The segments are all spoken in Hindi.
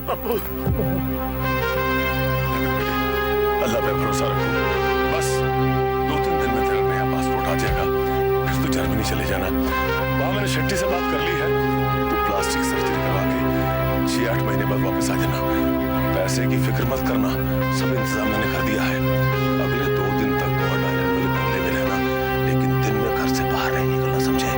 अब्बू, अल्लाह पे भरोसा रखो। बस 2-3 दिन में तेरा नया पासपोर्ट आ जाएगा, फिर तो जर्मनी चले जाना। वहां मैंने शेट्टी से बात कर ली है, तो प्लास्टिक सर्जरी करवा के 6-8 महीने बाद वापस आ जाना। पैसे की फिक्र मत करना, सब इंतजाम मैंने कर दिया है। अगले 2 दिन तक तो डायरेक्ट वाले बंगले में रहना, लेकिन दिन में घर से बाहर नहीं निकलना, समझे?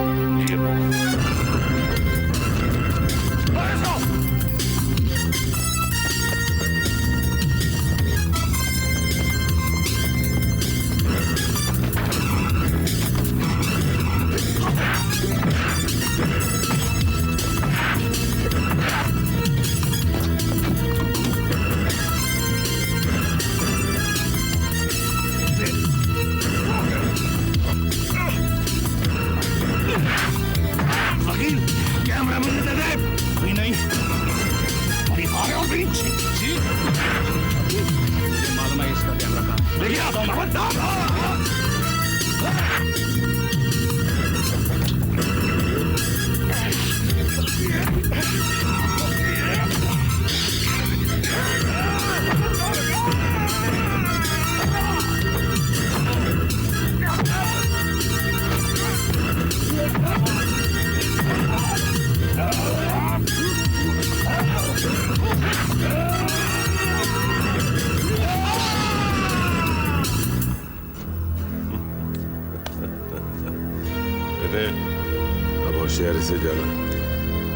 अब होशियारी से जाना,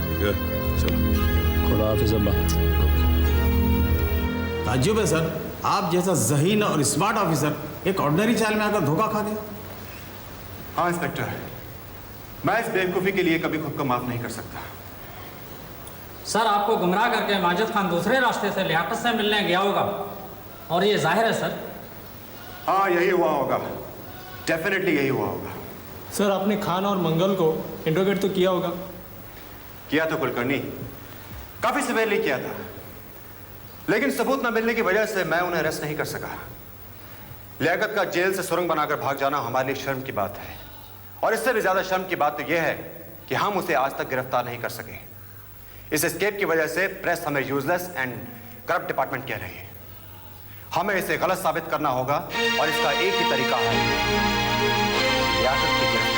ठीक है? चलो, खुदा हाफिज़ अब्बा। ताज्जुब है सर, आप जैसा ज़हीन और स्मार्ट ऑफिसर एक ऑर्डिनरी चाल में आकर धोखा खा गए। हाँ इंस्पेक्टर, मैं इस बेवकूफ़ी के लिए कभी खुद को माफ नहीं कर सकता। सर, आपको गुमराह करके माजिद खान दूसरे रास्ते से लियाकत से मिलने गया होगा, और ये जाहिर है सर। हाँ, यही हुआ होगा, डेफिनेटली यही हुआ होगा। सर, आपने खान और मंगल को इंट्रोगेट तो किया होगा? किया तो कुलकर्णी, काफी सिवियरली किया था, लेकिन सबूत न मिलने की वजह से मैं उन्हें अरेस्ट नहीं कर सका। लियाकत का जेल से सुरंग बनाकर भाग जाना हमारे लिए शर्म की बात है, और इससे भी ज्यादा शर्म की बात तो यह है कि हम उसे आज तक गिरफ्तार नहीं कर सके। इस एस्केप की वजह से प्रेस हमें यूजलेस एंड करप्ट डिपार्टमेंट कह रही है। हमें इसे गलत साबित करना होगा, और इसका एक ही तरीका है, लियाकत की गिरफ्तारी।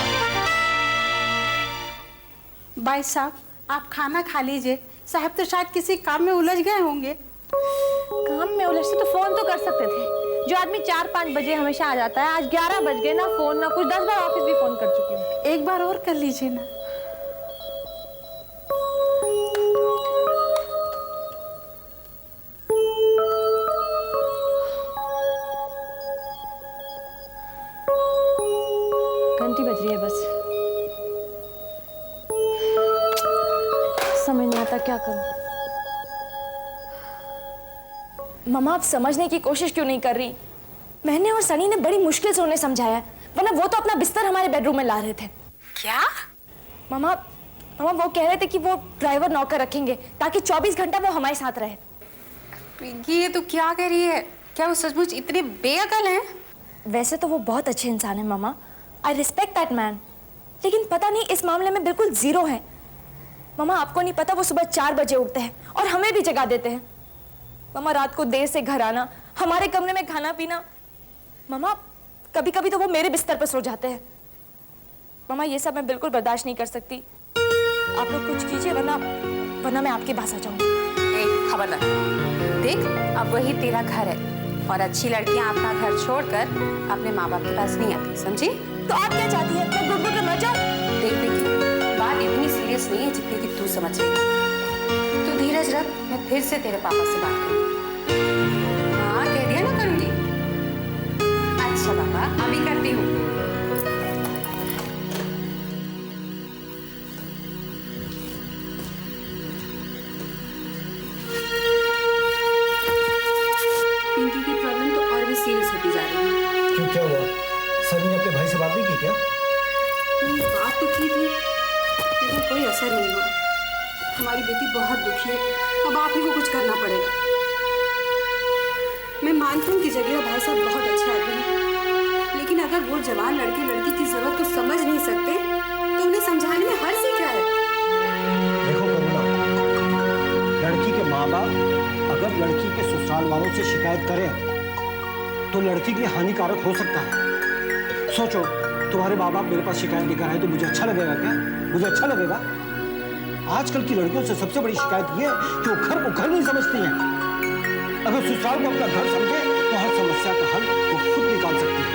भाई साहब, आप खाना खा लीजिए। साहब तो शायद किसी काम में उलझ गए होंगे। काम में उलझते तो फोन तो कर सकते थे। जो आदमी 4-5 बजे हमेशा आ जाता है, आज 11 बज गए, ना फोन ना कुछ। 10 बार ऑफिस भी फोन कर चुकी हूँ। एक बार और कर लीजिए ना। घंटी बज रही है, बस समझ नहीं आता क्या करूं। मम्मा, आप समझने की कोशिश क्यों नहीं कर रही? मैंने और सनी ने बड़ी मुश्किल से उन्हें समझाया, वरना वो तो अपना बिस्तर हमारे बेडरूम में ला रहे थे। क्या? मम्मा वो कह रहे थे कि वो ड्राइवर नौकर रखेंगे ताकि 24 घंटा वो हमारे साथ रहे। पिंकी, ये तो क्या कह रही है? क्या वो सचमुच इतने बेअकल हैं? वैसे तो वो बहुत अच्छे इंसान है मम्मा, आई रिस्पेक्ट दैट मैन, लेकिन पता नहीं इस मामले में बिल्कुल जीरो है। मम्मा, आपको नहीं पता, वो सुबह 4 बजे उठते हैं और हमें भी जगा देते हैं। मम्मा, रात को देर से घर आना, हमारे कमरे में खाना पीना। मम्मा, कभी कभी तो वो मेरे बिस्तर पर सो जाते हैं। मम्मा, ये सब मैं बिल्कुल बर्दाश्त नहीं कर सकती। आप लोग कुछ कीजिए, वरना मैं आपके पास आ जाऊंगी। खबरदार, देख, अब वही तेरा घर है, और अच्छी लड़कियां अपना घर छोड़कर अपने माँ बाप के पास नहीं आती, समझी? तो आप क्या चाहती हैं? मैं गुड कर मर जाऊं? देख देखिए, बात इतनी सीरियस नहीं है जितनी कि तू समझ रही है। तू धीरज रख, मैं फिर से तेरे पापा से बात करूंगी। हाँ, कह दिया ना करूंगी। अच्छा पापा, अभी करती हूँ। पिंकी की प्रॉब्लम तो और भी सीरियस होती जा रही है। क्यों, क्या हुआ? सनी ने अपने भाई से बात नहीं की क्या? बात तो की थी, लेकिन कोई असर नहीं हुआ। हमारी बेटी बहुत दुखी है, अब आप ही को कुछ करना पड़ेगा। मैं मानती हूँ कि जगीरा भाई साहब बहुत अच्छे आदमी हैं, लेकिन अगर वो जवान लड़के लड़की की जरूरत को समझ नहीं सकते तो उन्हें समझाने में हर्ज ही क्या है? देखो करुणा, लड़की के माँ माँ बाप अगर लड़की के ससुराल वालों से शिकायत करें तो लड़की के लिए हानिकारक हो सकता है। सोचो, तुम्हारे माँ बाप मेरे पास शिकायत लेकर आए तो मुझे अच्छा लगेगा क्या? मुझे अच्छा लगेगा? आजकल की लड़कियों से सबसे बड़ी शिकायत ये है कि वो घर को घर नहीं समझती हैं। अगर ससुराल को अपना घर समझे तो हर समस्या का हल वो खुद निकाल सकती है।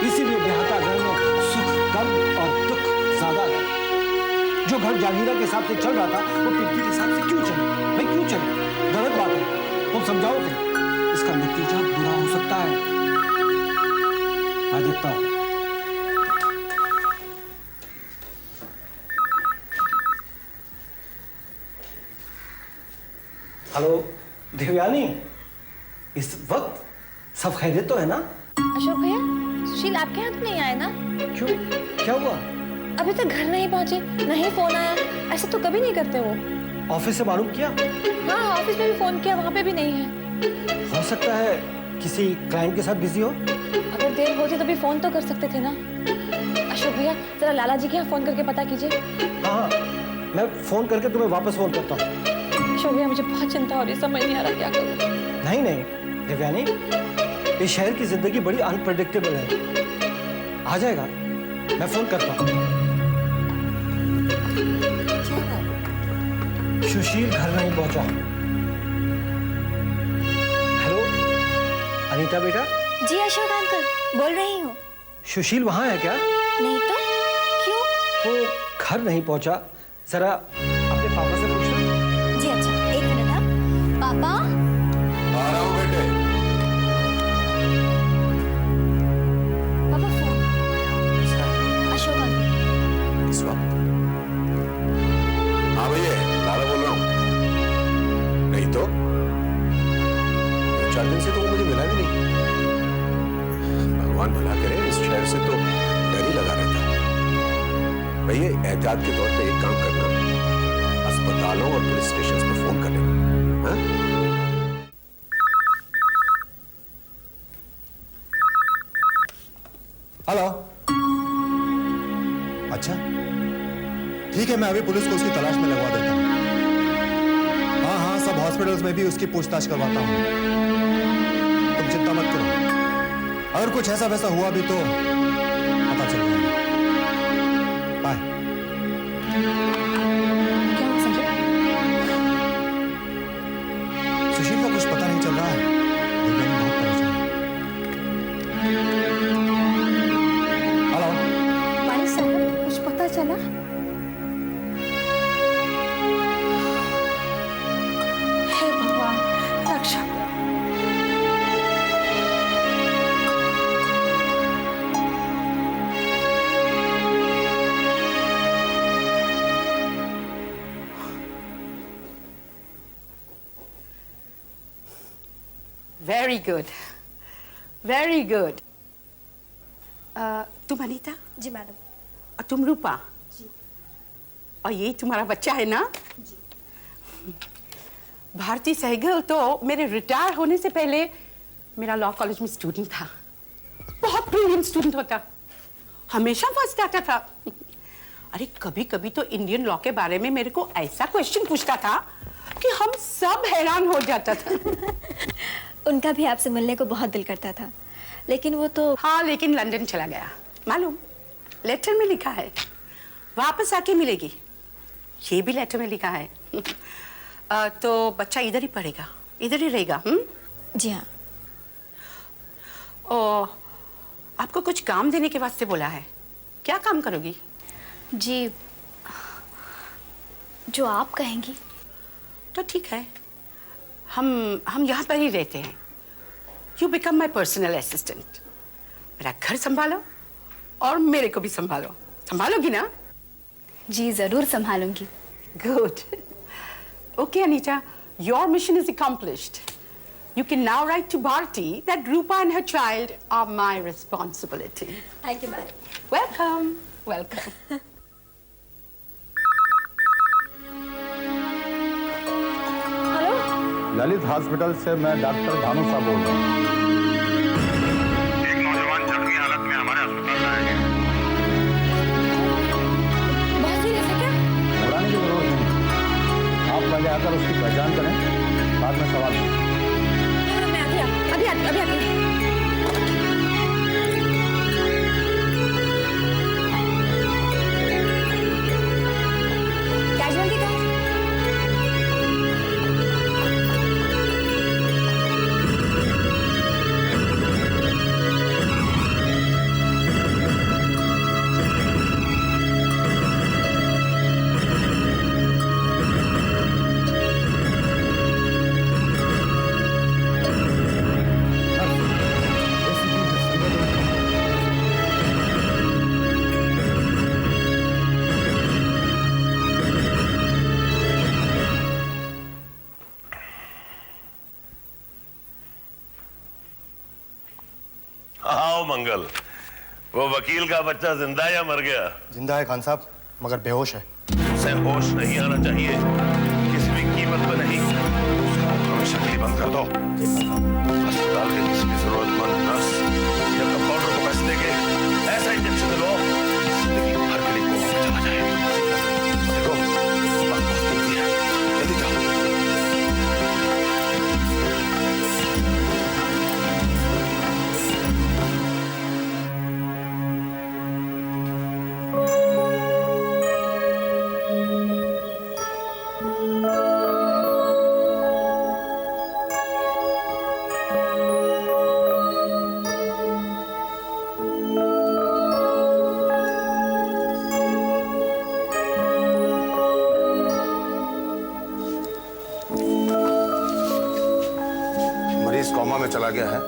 इसीलिए बेहता घर में सुख, गम और दुख ज्यादा है। जो घर जागीरा के हिसाब से चल रहा था वो पिंकी के हिसाब से क्यों चले? भाई क्यों चले? गलत बात है। तुम समझाओ थे, इसका नतीजा बुरा हो सकता है। मैं देखता हूं। हेलो देवयानी, इस वक्त सब खैरियत तो है ना? अशोक भैया, सुशील आपके यहाँ तो नहीं आए ना? क्यों, क्या हुआ? अभी तक घर नहीं पहुंचे, नहीं फोन आया। ऐसा तो कभी नहीं करते वो। ऑफिस से मालूम किया? हाँ, ऑफिस में भी फोन किया, वहाँ पे भी नहीं है। हो सकता है किसी क्लाइंट के साथ बिजी हो। अगर देर होती तो भी फोन तो कर सकते थे ना। अशोक भैया, जरा लाला जी के यहाँ फोन करके पता कीजिए। हाँ, मैं फोन करके तुम्हें वापस फोन करता हूँ। अशोक भैया, मुझे बहुत चिंता हो रही है, समझ नहीं आ रहा क्या करूँ। नहीं नहीं देवयानी, इस शहर की जिंदगी बड़ी अनप्रेडिक्टेबल है। आ जाएगा, मैं फोन करता हूँ। सुशील घर नहीं पहुंचा। हेलो अनीता बेटा। जी अशोक अंकल, बोल रही हूँ। सुशील वहां है क्या? नहीं तो क्यों? वो घर नहीं पहुंचा, जरा अपने पापा से पूछना। जी अच्छा, एक मिनट। हाँ पापा। आ रहा हूँ बेटे। पापा फोन। अशोक अंकल। इस वक्त? हाँ भैया, लाला बोल रहा हूँ। नहीं तो 4 दिन से तो वो मुझे मिला भी नहीं। भगवान भला करे, इस शहर से तो डर ही लगा रहता। भैया एहतियात के तौर पे एक काम करना, अस्पतालों और पुलिस स्टेशन पर फोन कर लेना। हाँ? हेलो। अच्छा ठीक है, मैं अभी पुलिस को उसकी तलाश में लगवा देता हूँ। हाँ हाँ, सब हॉस्पिटल्स में भी उसकी पूछताछ करवाता हूँ। तुम चिंता मत करो, अगर कुछ ऐसा वैसा हुआ भी तो पता चल जाएगा। बाय। क्या हो संजय? सुशील का कुछ पता नहीं चल रहा है। देवयानी बहुत परेशान है। हेलो। भाई साहब, कुछ पता चला? हे भगवान, रक्षा करो। Very good, very good. तुम अनीता? जी मैडम। और तुम रूपा? जी। और यही तुम्हारा बच्चा है ना? जी। भारती सहगल तो मेरे रिटायर होने से पहले मेरा लॉ कॉलेज में स्टूडेंट था। बहुत ब्रिलियंट स्टूडेंट होता, हमेशा फर्स्ट आता था। अरे कभी कभी तो इंडियन लॉ के बारे में मेरे को ऐसा क्वेश्चन पूछता था कि हम सब हैरान हो जाता था। उनका भी आपसे मिलने को बहुत दिल करता था, लेकिन वो तो। हाँ, लेकिन लंदन चला गया। मालूम, लेटर में लिखा है वापस आके मिलेगी। ये भी लेटर में लिखा है। तो बच्चा इधर ही पढ़ेगा, इधर ही रहेगा। जी हाँ। ओ, आपको कुछ काम देने के वास्ते बोला है। क्या काम करोगी? जी, जो आप कहेंगी। तो ठीक है, हम यहाँ पर ही रहते हैं। You become my personal assistant. मेरा घर संभालो और मेरे को भी संभालो। संभालोगी ना? जी जरूर संभालूंगी। Good. Okay, Anita, your mission is accomplished. You can now write to Bharti that Rupa and her child are my responsibility. Thank you madam. Welcome, welcome. Hello. Lalit hospital से मैं डॉक्टर भानु साहब बोल रहा हूँ। एक नौजवान जख्मी हालत में हमारे अस्पताल लाया गया। बहुत सीरियस है क्या? घबराने की जरूरत नहीं, आप पहले जाकर उसकी पहचान करें, बाद में सवाल पूछें। मैं अभी आती कैजुअलिटी का आओ मंगल, वो वकील का बच्चा जिंदा या मर गया? जिंदा है खान साहब, मगर बेहोश है। उसे होश नहीं आना चाहिए, किसी भी कीमत पर नहीं। उसको हमेशा के लिए बंद कर दो। अस्पताल के किसी भी जरूरतमंद नर्स या कंपाउंडर को पैसे देके ऐसा इंजेक्शन दिलवाओ जिंदगी भर के लिए कोमा में चला जाए। देखो वक्त बहुत कीमती है, जल्दी जाओ। मरीज कोमा में चला गया है।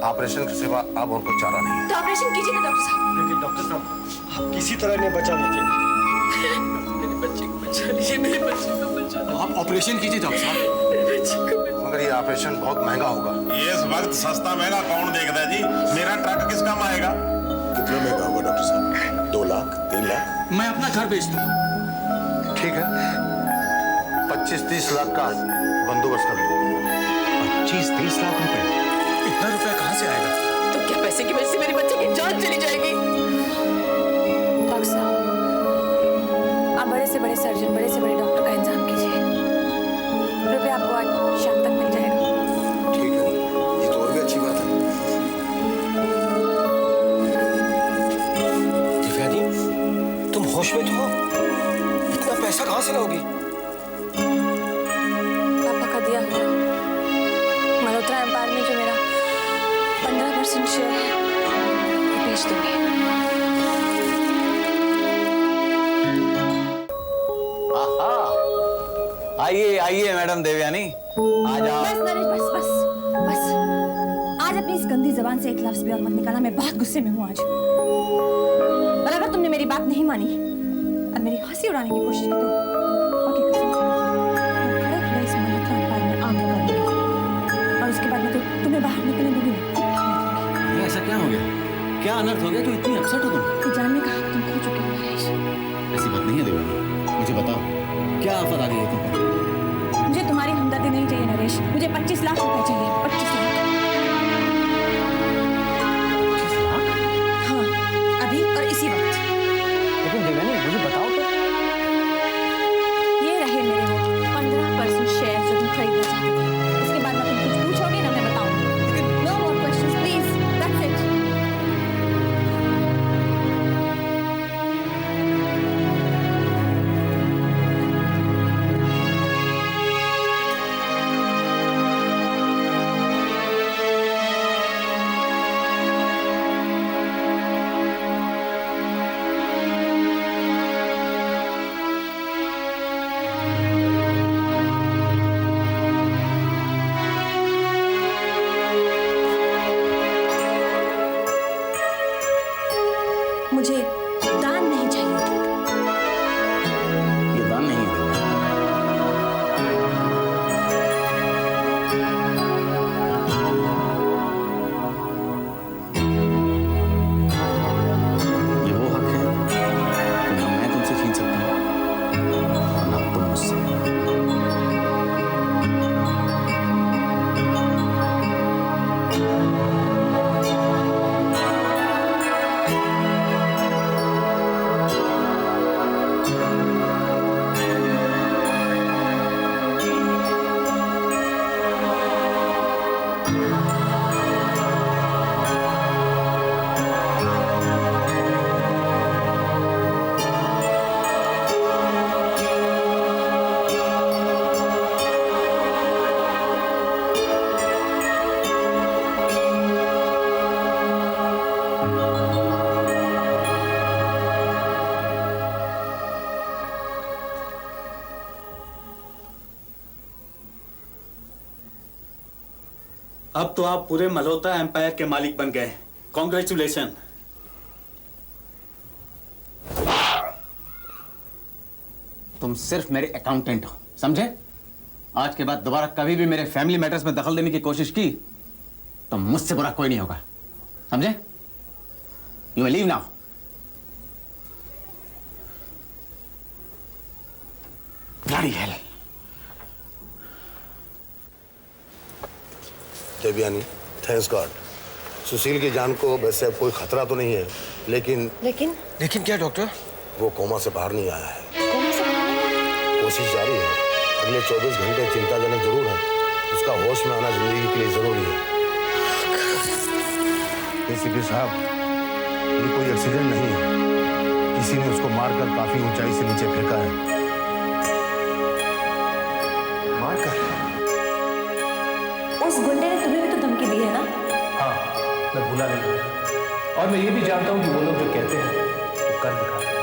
ऑपरेशन के सिवा अब और कोई चारा नहीं है। तो ऑपरेशन कीजिए ना डॉक्टर साहब। लेकिन डॉक्टर साहब, आप किसी तरह इन्हें बचा लीजिए। मेरे बच्चे को बचा लीजिए, मेरे बच्चे को बचा लीजिए। आप ऑपरेशन कीजिए डॉक्टर साहब। मेरे बच्चे को बचा। मगर ये ऑपरेशन बहुत महंगा होगा। इस वक्त सस्ता महंगा कौन देखता है जी? मेरा ट्रक किस काम आएगा? कितना महंगा होगा डॉक्टर साहब? 2 लाख, 3 लाख? मैं अपना घर बेच दूँ। ठीक है, 25-30 लाख का बंदोबस्त कर लो। 25-30 लाख रुपए? इतना रुपया कहाँ से आएगा? तो क्या पैसे की वजह से मेरे बच्चे की जान चली जाएगी? डॉक्टर साहब, आप बड़े से बड़े सर्जन, बड़े से बड़े डॉक्टर का इंतजाम कीजिए। रुपया आपको आज शाम तक मिल जाएगा। ठीक है, ये तो और भी अच्छी बात है। दिव्या दी, तुम होश में तो हो? इतना पैसा कहाँ से लाओगी? पापा का दिया हुआ मल्होत्रा एम्पायर में जो मेरा 15% शेयर है वो बेच दूंगी। आइए आइए मैडम देवयानी, आ जाओ। बस नरेश, बस बस बस। आज अपनी इस गंदी जबान से एक लफ्ज भी और मत निकालना। मैं बहुत गुस्से में हूँ आज। और अगर तुमने मेरी बात नहीं मानी और मेरी हंसी उड़ाने की कोशिश की तो ओके, मैं खड़े खड़े इस मल्होत्रा एम्पायर में आग लगा दूंगी और उसके बाद मैं तो तुम्हें बाहर निकलने दूंगी नहीं। ऐसा क्या हो गया? क्या अनर्थ हो गया तो इतनी अपसेट हो तुम? ये जानने का हक तुम खो चुके हो नरेश। ऐसी बात नहीं है देवयानी, मुझे बताओ क्या आफत आ गई है तुम पर? मुझे तुम्हारी हमदर्दी नहीं चाहिए नरेश, मुझे 25 लाख रुपए चाहिए। 25 लाख। हाँ, अभी और इसी वक्त। लेकिन देवयानी, मुझे बताओ तो। ये रहे मेरे वो 15% शेयर जो तुम खरीदना चाहते थे। इसके बाद ना तुम कुछ पूछोगे ना मैं बताऊंगी। No more questions please, that's it. अब तो आप पूरे मल्होत्रा एम्पायर के मालिक बन गए। कॉन्ग्रेचुलेशन। तुम सिर्फ मेरे अकाउंटेंट हो, समझे? आज के बाद दोबारा कभी भी मेरे फैमिली मैटर्स में दखल देने की कोशिश की तो मुझसे बुरा कोई नहीं होगा, समझे? You may leave now. Bloody hell. Devyani, thanks God, Sushil की जान को वैसे अब कोई खतरा तो नहीं है, लेकिन लेकिन क्या डॉक्टर? वो कोमा से बाहर नहीं आया है। कोमा से बाहर नहीं आया? कोशिश जारी है। अगले 24 घंटे चिंताजनक जरूर है। उसका होश में आना जिंदगी के लिए जरूरी है। एसीपी साहब, ये कोई एक्सीडेंट नहीं है। किसी ने उसको मारकर काफी ऊंचाई से नीचे फेंका है। मारकर? उस गुंडे ने तुम्हें भी तो धमकी दी है ना? हाँ, मैं भूला नहीं हूँ। और मैं ये भी जानता हूँ कि वो लोग जो कहते हैं वो कर दिखाते हैं।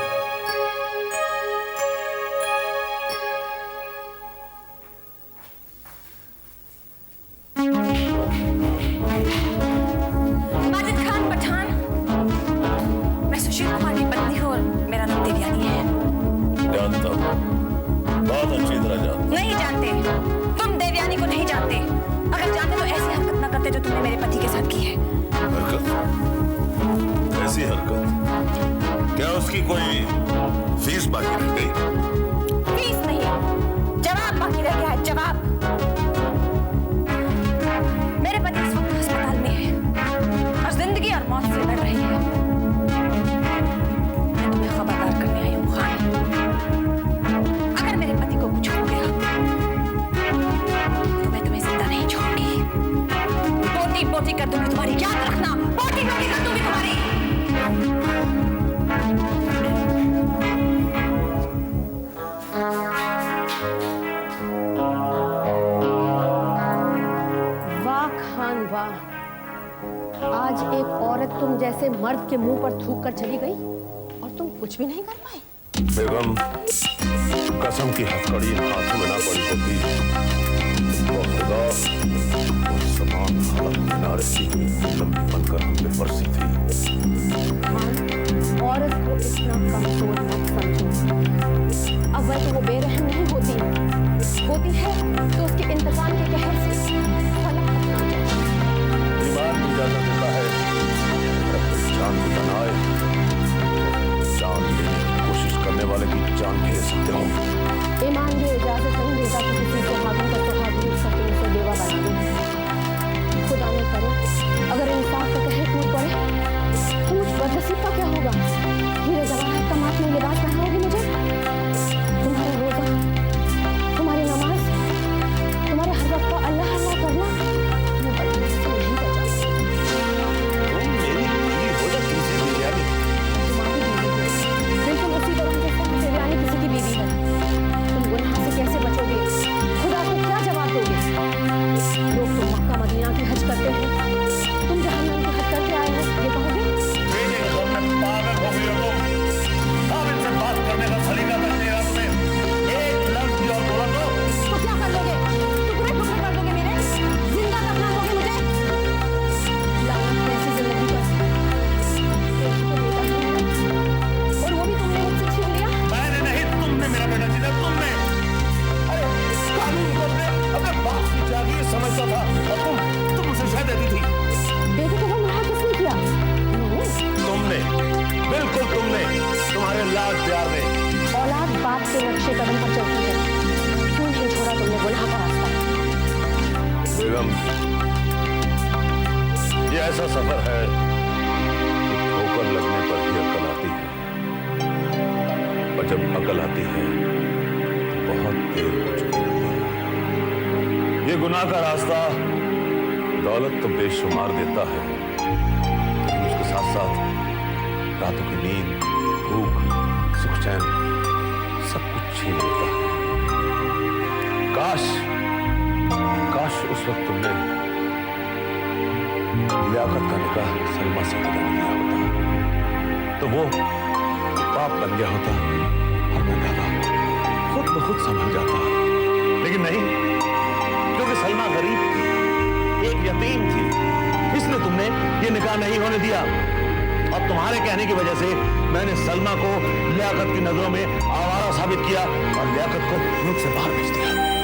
माजिद खान पठान, मैं सुशील कुमार की पत्नी हूँ और मेरा नाम देवयानी है। जानता हूँ, बहुत अच्छी तरह जानता हूँ। नहीं जानते, तुम देवयानी को नहीं जानते। अगर जानते तो ऐसी हरकत ना करते जो तुमने मेरे पति के साथ की है। हरकत? ऐसी हरकत? क्या उसकी कोई फीस बाकी रह गई? फीस नहीं, जवाब बाकी रह गया है, जवाब। मेरे पति इस वक्त अस्पताल में है और जिंदगी और मौत से लड़ रही है। मैं तुम्हें खबरदार करने आई हूँ खान। अगर मेरे पति को कुछ हो गया तो मैं तुम्हें जिंदा नहीं छोड़ूंगी। पोती पोती कर दूंगी तुम्हारी, याद रखना, पोती पोती कर दूंगी तुम्हारी। वाह खान वाह, आज एक औरत तुम जैसे मर्द के मुंह पर थूक कर चली गई और तुम कुछ भी नहीं कर पाए। बेगम, कसम की हथकड़ी हाथों में ना पड़ी होती तो खुदा उस समान हालत में ना रहती बनकर हम पे बरसी थी। औरत को इतना कमजोर मत समझो। अब वह तो वो बेरहम नहीं होती है तो उसके इंतकाम के कहर से फलक अपना जाए। ईमान इजाजत देता है जान को बनाए, जान लेने की कोशिश करने वाले की जान ले सकते हो। ईमान ये इजाजत नहीं देता कि किसी सुहागन का सुहागन सके उसे देवा बना दे। खुदा न करे अगर इंसाफ का कहर टूट पड़े, पूछ बदनसीब का क्या होगा? हीरे जवाहर का मातमी लिबास पहनाओगे मुझे? तुम्हारा रोजा, तुम्हारी नमाज, तुम्हारे हर वक्त का अल्लाह अल्लाह करना मैं बदले से नहीं कर जाती। मेरी बीवी हो जा तुमसे देवयानी। तुम्हारी बीवी है, बिल्कुल उसी तरह जैसे देवयानी किसी की बीवी है। तुम गुनाह से कैसे बचोगे? खुदा को क्या जवाब दोगे? लोग तो मक्का मदीना की हज करते हैं, तुम जहन्नम की हज करके आए हो, ये कहोगे? पागल हो गई हो तुम। अब इनसे बात करने का सलीका तक नहीं रहा तुम्हें। एक लफ्ज़ भी और बोला तो क्या कर लोगे? टुकड़े टुकड़े कर दोगे मेरे? जिंदा दफना दोगे मुझे? लानत कैसी जिंदगी पर। एक तो बेटा है और वो भी तुमने मुझसे छीन लिया। मैंने नहीं, तुमने मेरा बेटा छीना, तुमने। अरे कानून को अपने बाप की जागीर समझता था और तुम उसे शह देती थी। बेटे को गुमराह किसने किया? तुमने, बिल्कुल तुमने, तुम्हारे लाड प्यार ने। औलाद बाप के नक्शे कदम पर चलती है, क्यों नहीं छोड़ा तुमने गुनाह का रास्ता? बेगम, ये ऐसा सफर है कि ठोकर लगने पर ही अकल आती है, और जब अकल आती है तो बहुत देर हो चुकी होती है। ये गुनाह का रास्ता दौलत तो बेशुमार देता है, लेकिन उसके साथ साथ रातों की नींद, भूख, सुख चैन सब कुछ छीन लेता है। काश उस वक्त तुमने लियाकत का निकाह सलमा से करा लिया होता तो वो पाप बन गया होता और मैं दादा खुद ब खुद संभल जाता। लेकिन नहीं, क्योंकि सलमा गरीब थी, एक यतीम थी, इसलिए तुमने ये निकाह नहीं होने दिया। और तुम्हारे कहने की वजह से मैंने सलमा को लियाकत की नजरों में आवारा साबित किया और लियाकत को मुल्क से बाहर भेज दिया।